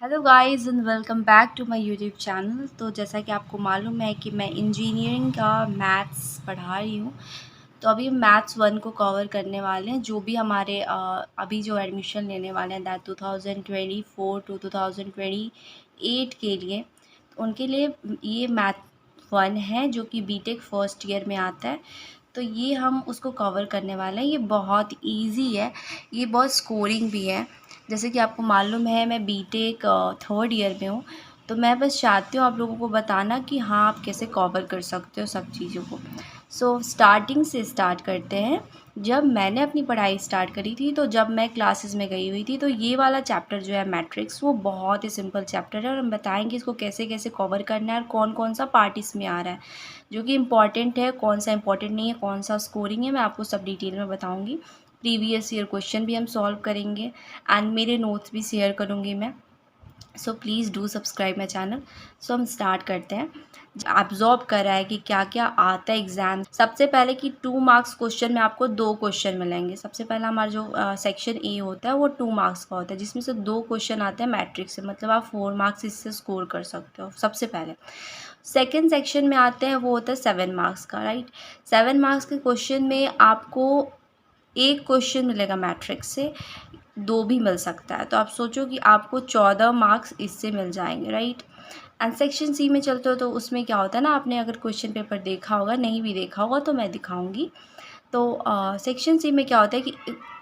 Hello guys and welcome back to my YouTube channel. तो जैसा कि आपको मालूम है कि मैं इंजीनियरिंग का मैथ्स पढ़ा रही हूँ। तो अभी मैथ्स 1 को कवर करने वाले हैं। जो भी हमारे अभी जो एडमिशन लेने वाले हैं दैट 2024 टू 2028 के लिए, तो उनके लिए ये मैथ 1 है जो कि बीटेक फर्स्ट ईयर में आता है। तो ये हम उसको कवर करने वाले हैं। ये बहुत इजी है, ये बहुत स्कोरिंग भी है। जैसे कि आपको मालूम है मैं बीटेक थर्ड ईयर में हूँ। तो मैं बस चाहती हूँ आप लोगों को बताना कि हाँ आप कैसे कवर कर सकते हो सब चीज़ों को। सो स्टार्टिंग से स्टार्ट करते हैं। जब मैंने अपनी पढ़ाई स्टार्ट करी थी, तो जब मैं क्लासेस में गई हुई थी, तो ये वाला चैप्टर जो है मैट्रिक्स, वो बहुत ही सिंपल चैप्टर है और हम बताएंगे इसको कैसे कैसे कवर करना है और कौन कौन सा पार्ट इसमें आ रहा है जो कि इम्पॉर्टेंट है, कौन सा इम्पॉर्टेंट नहीं है, कौन सा स्कोरिंग है, मैं आपको सब डिटेल में बताऊँगी। प्रीवियस ईयर क्वेश्चन भी हम सॉल्व करेंगे एंड मेरे नोट्स भी शेयर करूँगी मैं। So please do subscribe my channel. So हम स्टार्ट करते हैं। एब्जॉर्ब कर रहा है कि क्या क्या आता है एग्ज़ाम। सबसे पहले कि 2 मार्क्स क्वेश्चन में आपको 2 क्वेश्चन मिलेंगे। सबसे पहला हमारा जो सेक्शन ए होता है वो 2 मार्क्स का होता है, जिसमें से 2 क्वेश्चन आते हैं मैट्रिक्स से, मतलब आप 4 मार्क्स इससे स्कोर कर सकते हो सबसे पहले। सेकेंड सेक्शन में आते हैं, वो होता है 7 मार्क्स का, राइट। 7 मार्क्स के क्वेश्चन में आपको एक क्वेश्चन मिलेगा मैट्रिक्स से, 2 भी मिल सकता है। तो आप सोचो कि आपको 14 मार्क्स इससे मिल जाएंगे, राइट। एंड सेक्शन सी में चलते हो तो उसमें क्या होता है ना, आपने अगर क्वेश्चन पेपर देखा होगा, नहीं भी देखा होगा तो मैं दिखाऊंगी। तो सेक्शन सी में क्या होता है कि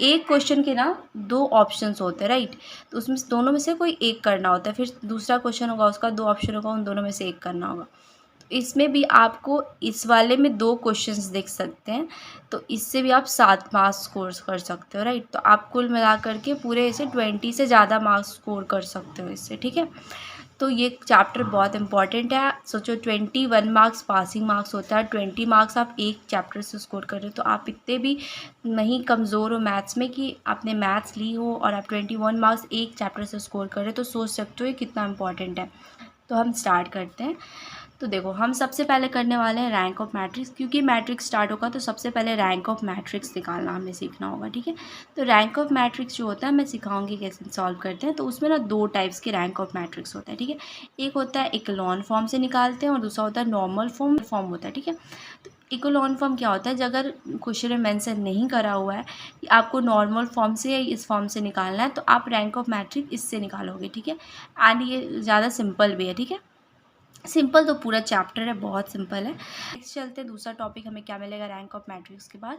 एक क्वेश्चन के ना 2 ऑप्शंस होते हैं, राइट। तो उसमें दोनों में से कोई एक करना होता है। फिर दूसरा क्वेश्चन होगा, उसका 2 ऑप्शन होगा, उन दोनों में से एक करना होगा। इसमें भी आपको इस वाले में 2 क्वेश्चंस देख सकते हैं, तो इससे भी आप 7 मार्क्स स्कोर कर सकते हो, राइट। तो आप कुल मिला करके पूरे इसे 20 से ज़्यादा मार्क्स स्कोर कर सकते हो इससे, ठीक है। तो ये चैप्टर बहुत इंपॉर्टेंट है। सोचो 21 मार्क्स पासिंग मार्क्स होता है, 20 मार्क्स आप एक चैप्टर से स्कोर कर रहे हो। तो आप इतने भी नहीं कमज़ोर हो मैथ्स में कि आपने मैथ्स ली हो और आप 21 मार्क्स एक चैप्टर से स्कोर कर रहे हो, तो सोच सकते हो ये कितना इंपॉर्टेंट है। तो हम स्टार्ट करते हैं। तो देखो, हम सबसे पहले करने वाले हैं रैंक ऑफ मैट्रिक्स। क्योंकि मैट्रिक्स स्टार्ट होगा तो सबसे पहले रैंक ऑफ मैट्रिक्स निकालना हमें सीखना होगा, ठीक है। तो रैंक ऑफ मैट्रिक्स जो होता है मैं सिखाऊंगी कैसे सॉल्व करते हैं। तो उसमें ना 2 टाइप्स के रैंक ऑफ मैट्रिक्स होता है, ठीक है। एक होता है इकोलॉन फॉर्म से निकालते हैं और दूसरा होता है नॉर्मल फॉर्म होता है, ठीक है। तो इकोलॉन फॉर्म क्या होता है, जब अगर क्वेश्चन में मेंशन नहीं करा हुआ है कि आपको नॉर्मल फॉर्म से या इस फॉर्म से निकालना है, तो आप रैंक ऑफ मैट्रिक्स इससे निकालोगे, ठीक है। एंड ये ज़्यादा सिंपल भी है, ठीक है। सिंपल तो पूरा चैप्टर है, बहुत सिंपल है। नेक्स्ट चलते हैं, दूसरा टॉपिक हमें क्या मिलेगा रैंक ऑफ मैट्रिक्स के बाद।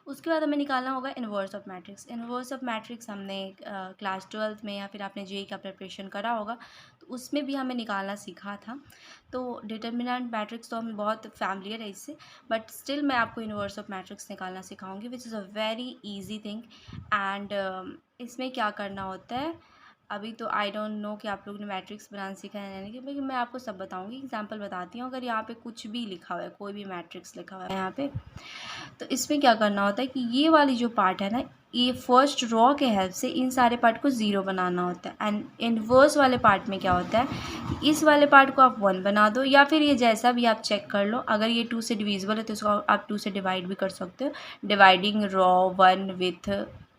उसके बाद हमें निकालना होगा inverse of matrix. Inverse of matrix हमने क्लास 12th में या फिर आपने जेई का प्रिपरेशन करा होगा, तो उसमें भी हमें निकालना सीखा था। तो डिटर्मिनेंट मैट्रिक्स तो हमें बहुत फैमिलियर है इससे, बट स्टिल मैं आपको इन्वर्स ऑफ मैट्रिक्स निकालना सिखाऊंगी, which is a very easy thing. And इसमें क्या करना होता है, अभी तो आई डोंट नो कि आप लोगों ने मैट्रिक्स बनाना सीखा है नहीं, लेकिन मैं आपको सब बताऊंगी। एग्जांपल बताती हूँ। अगर यहाँ पे कुछ भी लिखा हुआ है, कोई भी मैट्रिक्स लिखा हुआ है यहाँ पे, तो इसमें क्या करना होता है कि ये वाली जो पार्ट है ना, ये फर्स्ट रॉ के हेल्प से इन सारे पार्ट को 0 बनाना होता है। एंड इनवर्स वाले पार्ट में क्या होता है कि इस वाले पार्ट को आप 1 बना दो, या फिर ये जैसा भी आप चेक कर लो। अगर ये 2 से डिविजिबल है तो इसको आप 2 से डिवाइड भी कर सकते हो। डिवाइडिंग रॉ 1 विथ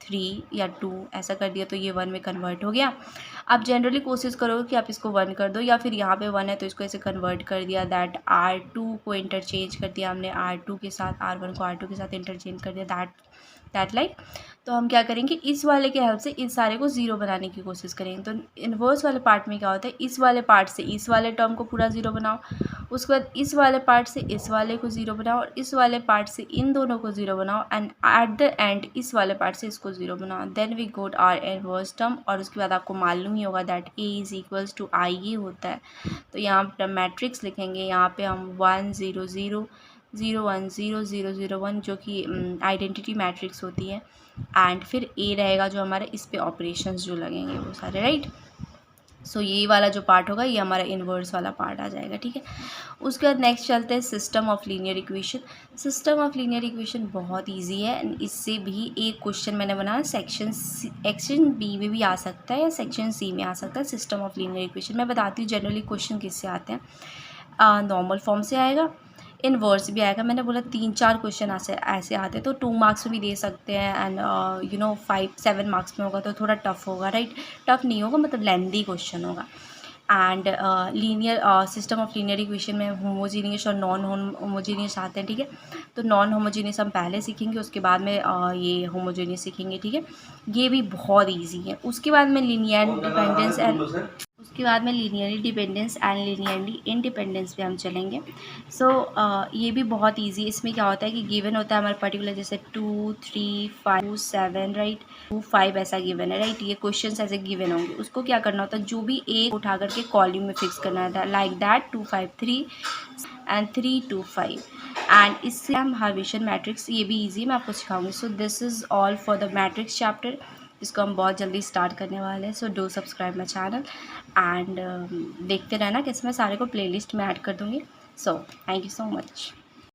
3 या 2 ऐसा कर दिया तो ये 1 में कन्वर्ट हो गया। आप जनरली कोशिश करोगे कि आप इसको 1 कर दो, या फिर यहाँ पे 1 है तो इसको ऐसे कन्वर्ट कर दिया, दैट R2 को इंटरचेंज कर दिया हमने, R2 के साथ R1 को R2 के साथ इंटरचेंज कर दिया, दैट लाइक। तो हम क्या करेंगे, इस वाले के हेल्प से इस सारे को 0 बनाने की कोशिश करेंगे। तो इन्वर्स वाले पार्ट में क्या होता है, इस वाले पार्ट से इस वाले टर्म को पूरा 0 बनाओ, उसके बाद इस वाले पार्ट से इस वाले को 0 बनाओ, और इस वाले पार्ट से इन दोनों को 0 बनाओ, एंड एट द एंड इस वाले पार्ट से इसको 0 बनाओ। Then we got our inverse term. और उसके बाद आपको मालूम ही होगा that A is equals to I ये होता है। तो यहाँ पर मैट्रिक्स लिखेंगे, यहाँ पे हम 1 0 0 0 1 0 0 0 1 जो कि आइडेंटिटी मैट्रिक्स होती है। एंड फिर ए रहेगा जो हमारे इस पे ऑपरेशंस जो लगेंगे वो सारे, राइट। सो ये वाला जो पार्ट होगा ये हमारा इन्वर्स वाला पार्ट आ जाएगा, ठीक है। उसके बाद नेक्स्ट चलते हैं system of linear equation. System of linear equation बहुत इजी है, इससे भी एक क्वेश्चन मैंने बनाया सेक्शन बी में भी आ सकता है या सेक्शन सी में आ सकता है। सिस्टम ऑफ लीनियर इक्वेशन मैं बताती हूँ जनरली क्वेश्चन किससे आते हैं। नॉर्मल फॉर्म से आएगा, इनवर्स भी आएगा। मैंने बोला 3-4 क्वेश्चन ऐसे ऐसे आते तो 2 मार्क्स में भी दे सकते हैं एंड 5-7 मार्क्स में होगा तो थोड़ा टफ होगा, राइट। टफ नहीं होगा, मतलब लेंदी क्वेश्चन होगा। And linear system of linear equation में होमोजीनियस और नॉन होमोजीनियस आते हैं, ठीक है। तो नॉन होमोजीनियस हम पहले सीखेंगे, उसके बाद में ये होमोजीनियस सीखेंगे, ठीक है। ये भी बहुत ईजी है। उसके बाद में linear dependence and linearly dependence and linearly independence पे हम चलेंगे। सो ये भी बहुत इजी है। इसमें क्या होता है कि गिवन होता है हमारा पर्टिकुलर, जैसे 2, 3, 5, 7, राइट। 2, 5 ऐसा गिवन है, राइट। ये क्वेश्चन ऐसे गिवन होंगे, उसको क्या करना होता है, जो भी एक उठा करके कॉलम में फिक्स करना होता है, लाइक दैट 2, 5, 3 एंड 3, 2, 5। एंड इससे हम हर्मिटियन मैट्रिक्स, ये भी ईजी मैं आपको सिखाऊंगी। So this is all for the matrix chapter, जिसको हम बहुत जल्दी स्टार्ट करने वाले हैं। So do subscribe my channel and देखते रहना, कैसे मैं सारे को प्लेलिस्ट में ऐड कर दूँगी। So thank you so much.